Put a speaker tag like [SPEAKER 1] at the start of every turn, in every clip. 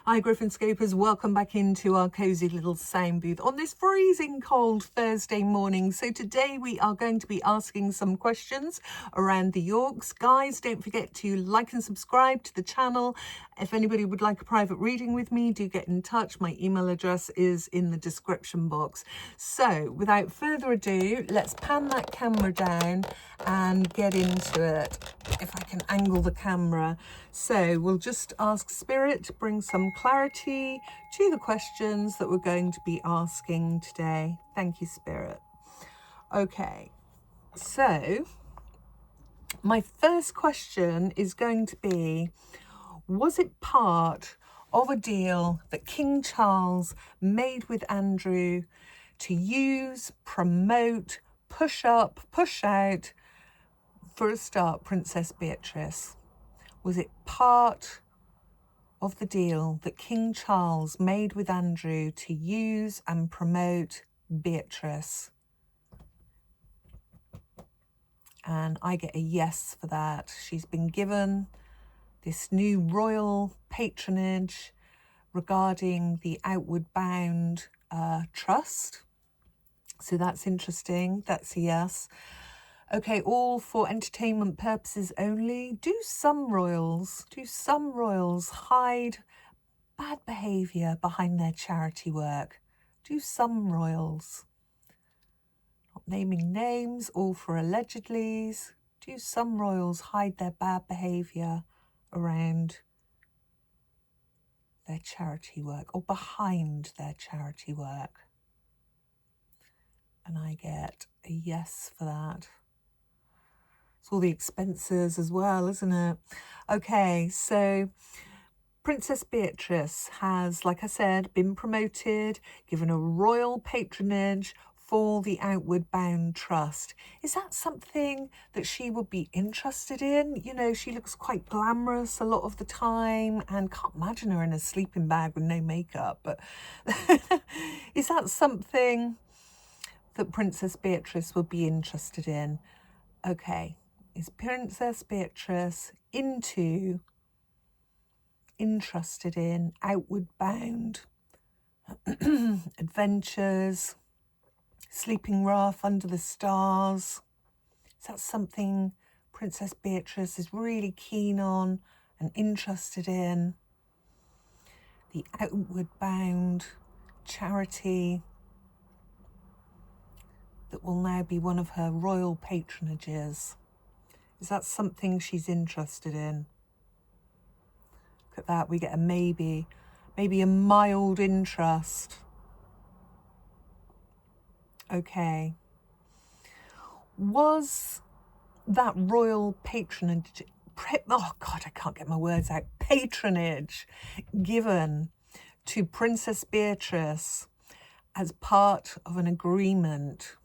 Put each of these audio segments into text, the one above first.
[SPEAKER 1] Hi Griffin-scopers, welcome back into our cosy little sound booth on this freezing cold Thursday morning. So today we are going to be asking some questions around the Yorks. Guys, don't forget to like and subscribe to the channel. If anybody would like a private reading with me, do get in touch. My email address is in the description box. So without further ado, let's pan that camera down and get into it. If I can angle the camera. So we'll just ask Spirit to bring some clarity to the questions that we're going to be asking today. Thank you, Spirit. Okay, so my first question is going to be, was it part of a deal that King Charles made with Andrew to use, promote, push up, push out, for a start, Princess Beatrice? Was it part of the deal that King Charles made with Andrew to use and promote Beatrice? And I get a yes for that. She's been given this new royal patronage regarding the Outward Bound trust. So that's interesting. That's a yes. Okay, all for entertainment purposes only. Do some royals hide bad behaviour behind their charity work? Do some royals, not naming names, all for allegedlys, do some royals hide their bad behaviour around their charity work or behind their charity work? And I get a yes for that. It's all the expenses as well, isn't it? Okay, so Princess Beatrice has, like I said, been promoted, given a royal patronage for the Outward Bound Trust. Is that something that she would be interested in? You know, she looks quite glamorous a lot of the time, and can't imagine her in a sleeping bag with no makeup. But is that something that Princess Beatrice would be interested in? Okay. Is Princess Beatrice interested in Outward Bound adventures, sleeping rough under the stars? Is that something Princess Beatrice is really keen on and interested in? The Outward Bound charity that will now be one of her royal patronages. Is that something she's interested in? Look at that, we get a maybe a mild interest. Okay. Was that royal patronage, oh God, I can't get my words out, patronage given to Princess Beatrice as part of an agreement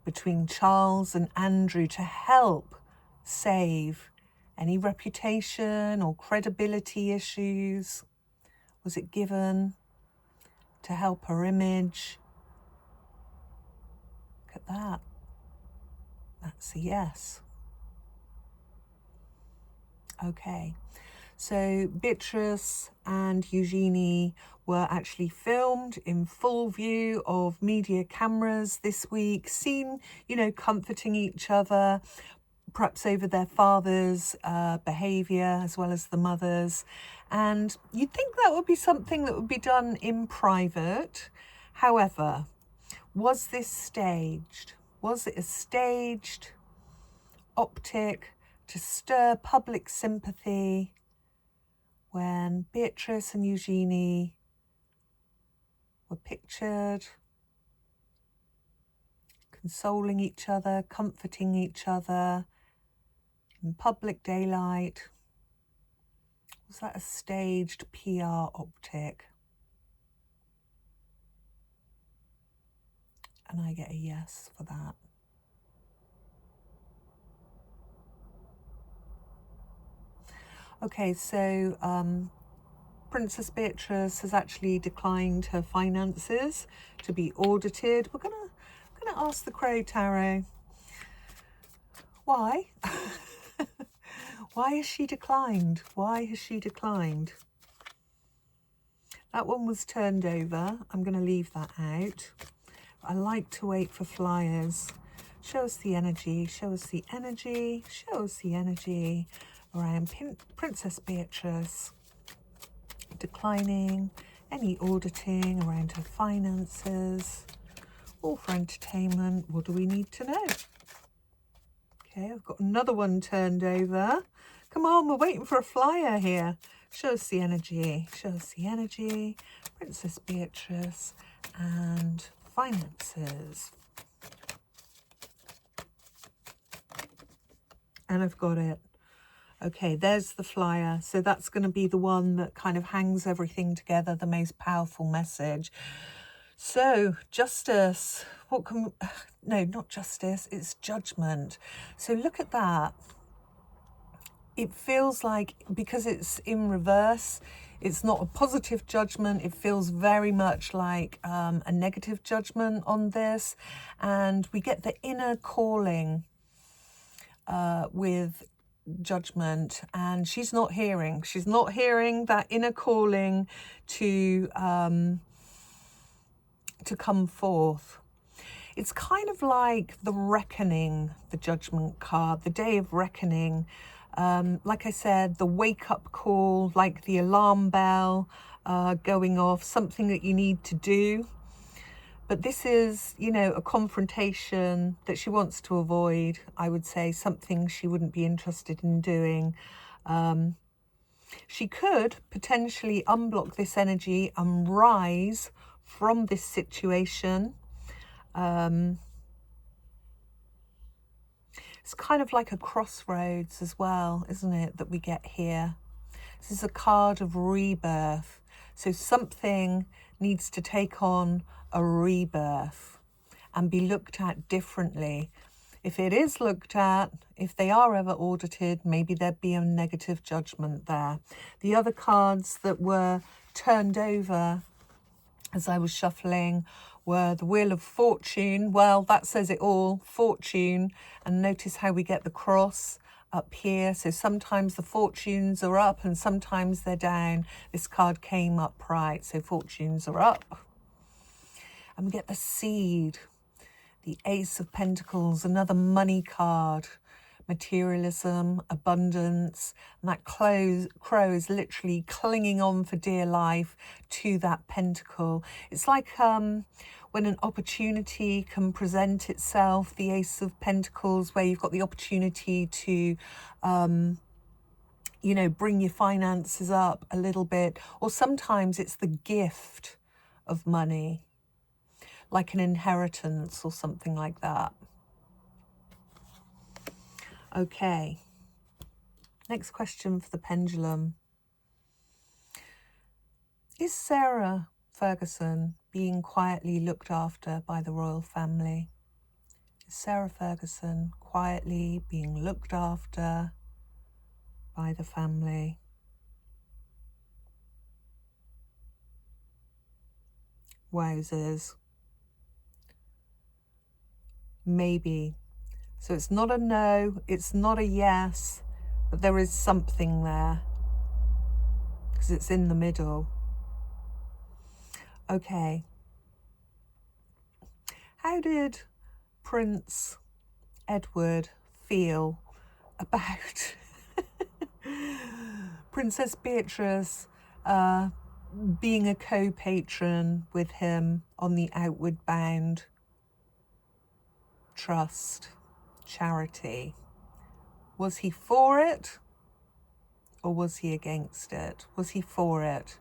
[SPEAKER 1] between Charles and Andrew to help save any reputation or credibility issues? Was it given to help her image? Look at that. That's a yes. Okay. So Beatrice and Eugenie were actually filmed in full view of media cameras this week, seen, you know, comforting each other, perhaps over their father's behaviour as well as the mother's. And you'd think that would be something that would be done in private. However, was this staged? Was it a staged optic to stir public sympathy when Beatrice and Eugenie were pictured consoling each other, comforting each other in public daylight? Was that a staged PR optic? And I get a yes for that. Okay, so Princess Beatrice has actually declined her finances to be audited. We're gonna ask the Crow Tarot. Why? Why has she declined? Why has she declined? That one was turned over. I'm going to leave that out. I like to wait for flyers. Show us the energy, show us the energy, show us the energy around Princess Beatrice. Declining any auditing around her finances, all for entertainment. What do we need to know? Okay, I've got another one turned over. Come on, we're waiting for a flyer here. Show us the energy, show us the energy. Princess Beatrice and finances. And I've got it. Okay, there's the flyer. So that's going to be the one that kind of hangs everything together, the most powerful message. So justice, what can, no, not justice, it's judgment. So look at that. It feels like, because it's in reverse, it's not a positive judgment. It feels very much like a negative judgment on this. And we get the inner calling with judgment, and she's not hearing that inner calling to come forth. It's kind of like the reckoning, the judgment card, the day of reckoning. Like I said, the wake-up call, like the alarm bell going off, something that you need to do. But this is, you know, a confrontation that she wants to avoid, I would say, something she wouldn't be interested in doing. She could potentially unblock this energy and rise from this situation. It's kind of like a crossroads as well, isn't it, that we get here? This is a card of rebirth. So something needs to take on a rebirth and be looked at differently. If it is looked at, if they are ever audited, maybe there'd be a negative judgment there. The other cards that were turned over as I was shuffling were the Wheel of Fortune. Well, that says it all, fortune. And notice how we get the cross up here. So sometimes the fortunes are up and sometimes they're down. This card came upright, so fortunes are up. And we get the Seed, the Ace of Pentacles, another money card, materialism, abundance, and that crow is literally clinging on for dear life to that pentacle. It's like when an opportunity can present itself, the Ace of Pentacles, where you've got the opportunity to you know, bring your finances up a little bit, or sometimes it's the gift of money, like an inheritance or something like that. Okay, next question for the pendulum. Is Sarah Ferguson being quietly looked after by the royal family? Is Sarah Ferguson quietly being looked after by the family? Wowzers. Maybe. So it's not a no, it's not a yes, but there is something there because it's in the middle. Okay. How did Prince Edward feel about Princess Beatrice being a co-patron with him on the Outward Bound Trust charity? Was he for it or was he against it? Was he for it?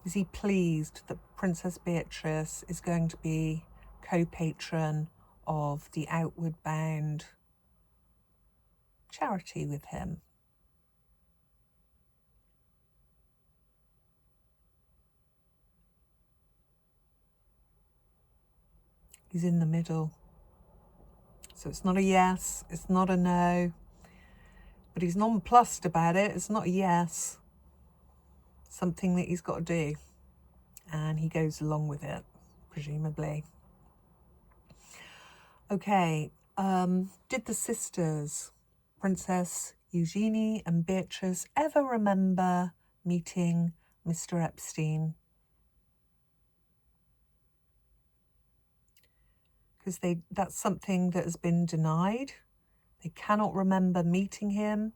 [SPEAKER 1] Is he pleased that Princess Beatrice is going to be co-patron of the Outward Bound charity with him? He's in the middle. So it's not a yes, it's not a no, but he's nonplussed about it. It's not a yes. Something that he's got to do. And he goes along with it, presumably. Okay, did the sisters, Princess Eugenie and Beatrice, ever remember meeting Mr. Epstein. Because that's something that has been denied. They cannot remember meeting him.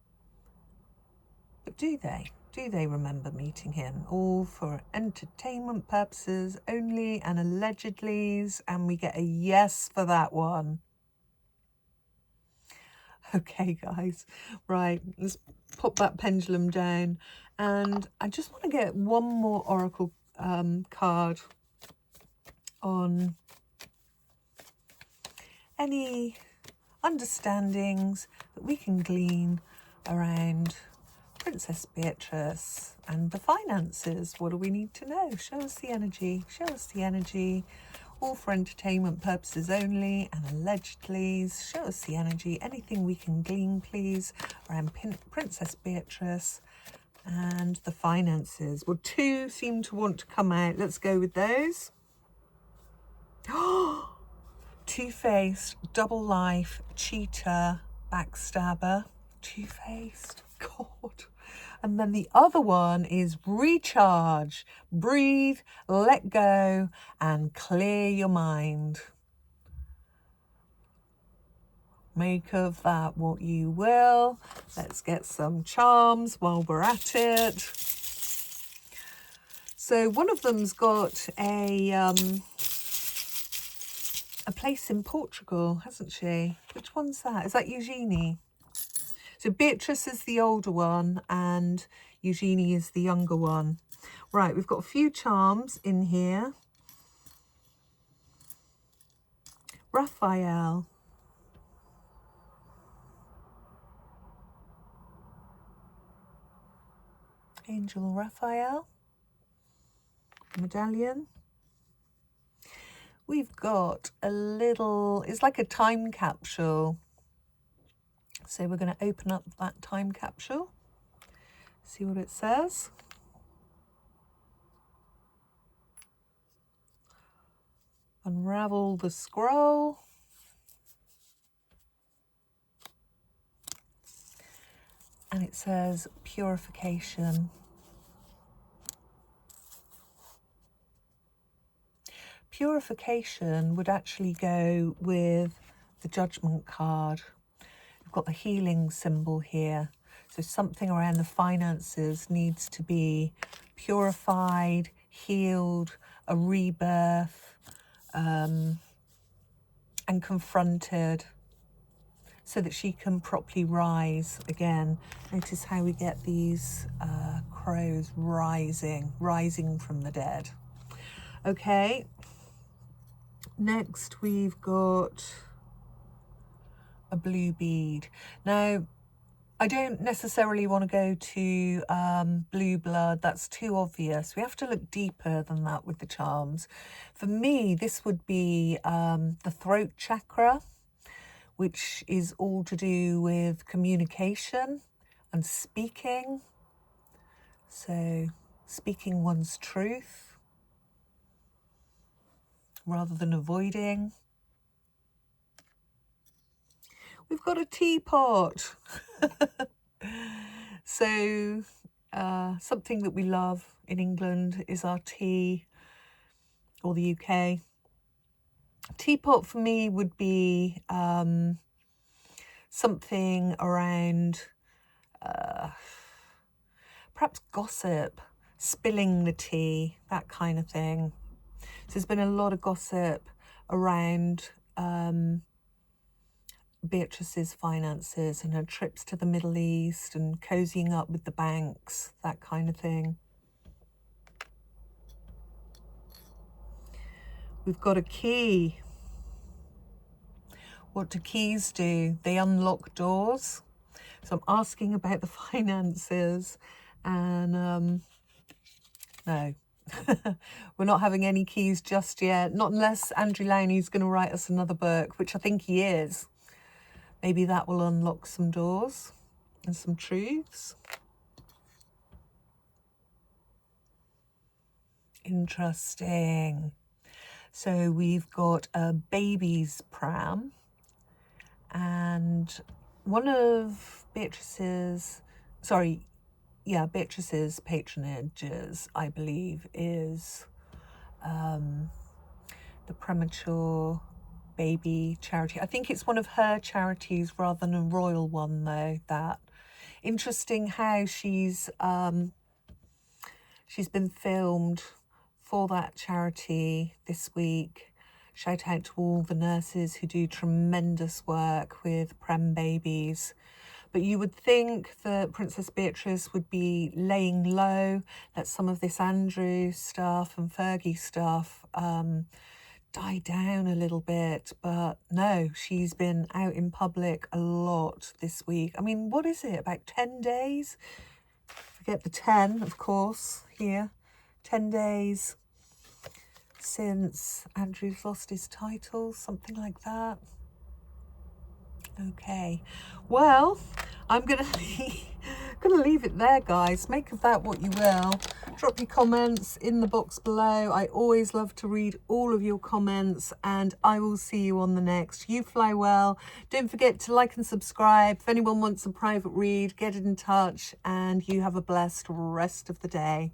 [SPEAKER 1] But do they? Do they remember meeting him? All for entertainment purposes only and allegedly. And we get a yes for that one. Okay, guys. Right, let's pop that pendulum down. And I just want to get one more oracle card on any understandings that we can glean around Princess Beatrice and the finances. What do we need to know? Show us the energy. Show us the energy. All for entertainment purposes only and allegedly. Show us the energy. Anything we can glean, please, around Princess Beatrice and the finances. Well, two seem to want to come out. Let's go with those. Two-faced, double life, cheater, backstabber. Two-faced. God. And then the other one is recharge, breathe, let go, and clear your mind. Make of that what you will. Let's get some charms while we're at it. So one of them's got a place in Portugal, hasn't she? Which one's that? Is that Eugenie? So Beatrice is the older one and Eugenie is the younger one. Right, we've got a few charms in here. Raphael. Angel Raphael. Medallion. We've got a little, it's like a time capsule. So we're going to open up that time capsule, see what it says. Unravel the scroll. And it says purification. Purification would actually go with the judgment card. We've got the healing symbol here. So something around the finances needs to be purified, healed, a rebirth, and confronted so that she can properly rise again. Notice how we get these crows rising from the dead. Okay, next we've got a blue bead. Now, I don't necessarily want to go to blue blood. That's too obvious. We have to look deeper than that with the charms. For me, this would be the throat chakra, which is all to do with communication and speaking. So speaking one's truth rather than avoiding. We've got a teapot. So something that we love in England is our tea, or the UK. Teapot for me would be something around perhaps gossip, spilling the tea, that kind of thing. So there's been a lot of gossip around Beatrice's finances and her trips to the Middle East and cozying up with the banks, that kind of thing. We've got a key. What do keys do? They unlock doors. So I'm asking about the finances, and no, we're not having any keys just yet. Not unless Andrew Lowney's going to write us another book, which I think he is. Maybe that will unlock some doors and some truths. Interesting. So we've got a baby's pram, and one of Beatrice's, sorry, yeah, Beatrice's patronages, I believe, is the premature baby charity. I think it's one of her charities rather than a royal one, though. That interesting how she's been filmed for that charity this week. Shout out to all the nurses who do tremendous work with prem babies. But you would think that Princess Beatrice would be laying low, let some of this Andrew stuff and Fergie stuff die down a little bit. But no, she's been out in public a lot this week. I mean, what is it, about 10 days? Forget the 10, of course, here. 10 days since Andrew's lost his title, something like that. Okay, well, I'm gonna leave it there, guys. Make of that what you will. Drop your comments in the box below. I always love to read all of your comments, and I will see you on the next. You fly well. Don't forget to like and subscribe. If anyone wants a private read, get in touch, and you have a blessed rest of the day.